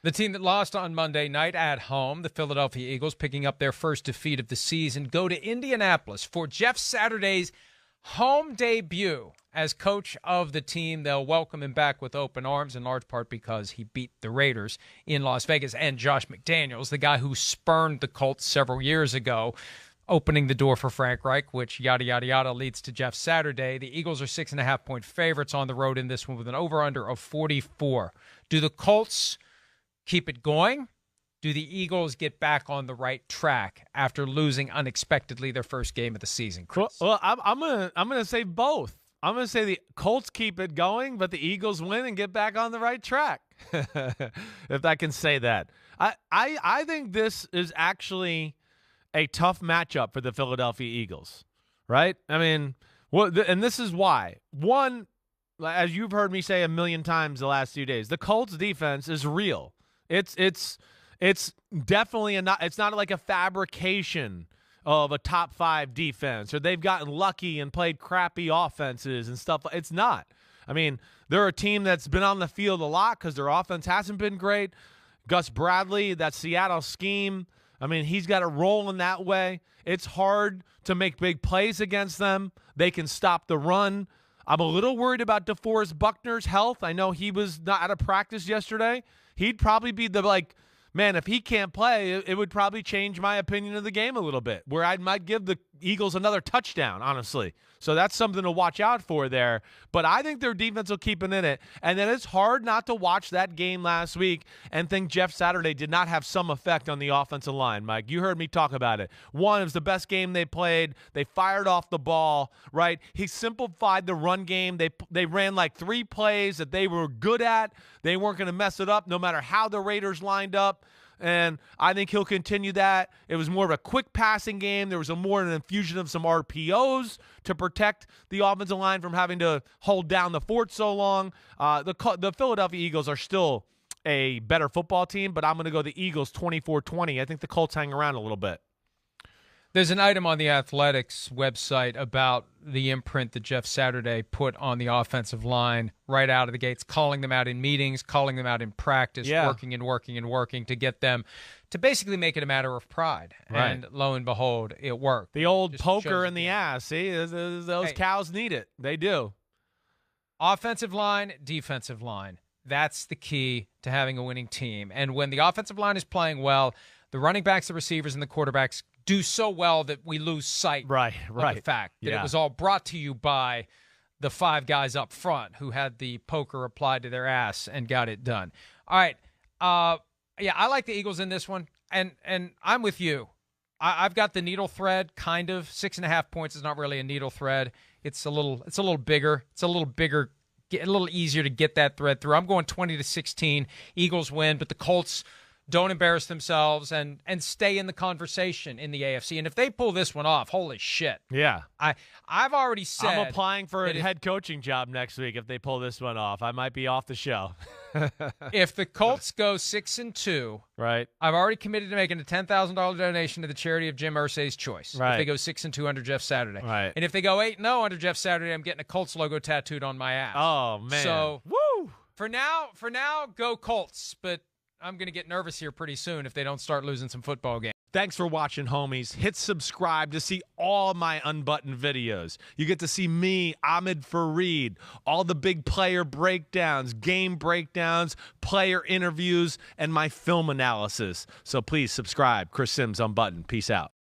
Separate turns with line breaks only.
The team that lost on Monday night at home, the Philadelphia Eagles, picking up their first defeat of the season, go to Indianapolis for Jeff Saturday's home debut as coach of the team. They'll welcome him back with open arms, in large part because he beat the Raiders in Las Vegas. And Josh McDaniels, the guy who spurned the Colts several years ago, opening the door for Frank Reich, which yada, yada, yada leads to Jeff Saturday. The Eagles are 6.5-point favorites on the road in this one with an over-under of 44. Do the Colts keep it going? Do the Eagles get back on the right track after losing unexpectedly their first game of the season, Chris?
Well, I'm gonna say both. I'm gonna say the Colts keep it going, but the Eagles win and get back on the right track. If I can say that, I think this is actually a tough matchup for the Philadelphia Eagles, right? I mean, and this is why. One, as you've heard me say a million times the last few days, the Colts defense is real. It's definitely it's not like a fabrication of a top 5 defense, or they've gotten lucky and played crappy offenses and stuff. It's not. I mean, they're a team that's been on the field a lot because their offense hasn't been great. Gus Bradley, that Seattle scheme, I mean, he's got a role in that way. It's hard to make big plays against them. They can stop the run. I'm a little worried about DeForest Buckner's health. I know he was not out of practice yesterday. He'd probably be man, if he can't play, it would probably change my opinion of the game a little bit, where I might give the Eagles another touchdown, honestly. So that's something to watch out for there. But I think their defense will keep it in it. And then it's hard not to watch that game last week and think Jeff Saturday did not have some effect on the offensive line, Mike. You heard me talk about it. One, it was the best game they played. They fired off the ball, right? He simplified the run game. They ran like 3 plays that they were good at. They weren't going to mess it up no matter how the Raiders lined up. And I think he'll continue that. It was more of a quick passing game. There was more an infusion of some RPOs to protect the offensive line from having to hold down the fort so long. The Philadelphia Eagles are still a better football team, but I'm going to go the Eagles 24-20. I think the Colts hang around a little bit.
There's an item on the Athletics website about the imprint that Jeff Saturday put on the offensive line right out of the gates, calling them out in meetings, calling them out in practice, working and working and working to get them to basically make it a matter of pride. Right. And lo and behold, it worked.
The old poker in the ass. See, those cows need it. They do.
Offensive line, defensive line. That's the key to having a winning team. And when the offensive line is playing well, the running backs, the receivers, and the quarterbacks do so well that we lose sight of the fact that it was all brought to you by the 5 guys up front who had the poker applied to their ass and got it done. All right. I like the Eagles in this one, and I'm with you. I've got the needle thread, kind of. 6.5 points is not really a needle thread. It's a little bigger. It's a little bigger, a little easier to get that thread through. I'm going 20-16. Eagles win, but the Colts don't embarrass themselves and stay in the conversation in the AFC. And if they pull this one off, holy shit.
Yeah.
I've already said
I'm applying for a head coaching job next week if they pull this one off. I might be off the show.
If the Colts go 6-2,
right,
I've already committed to making a $10,000 donation to the charity of Jim Irsay's choice.
Right.
If they go 6-2 under Jeff Saturday.
Right.
And if they go 8-0 under Jeff Saturday, I'm getting a Colts logo tattooed on my ass.
Oh, man.
So,
woo!
For now, go Colts. But I'm going to get nervous here pretty soon if they don't start losing some football games.
Thanks for watching, homies. Hit subscribe to see all my unbuttoned videos. You get to see me, Ahmed Fareed, all the big player breakdowns, game breakdowns, player interviews, and my film analysis. So please subscribe. Chris Simms Unbuttoned. Peace out.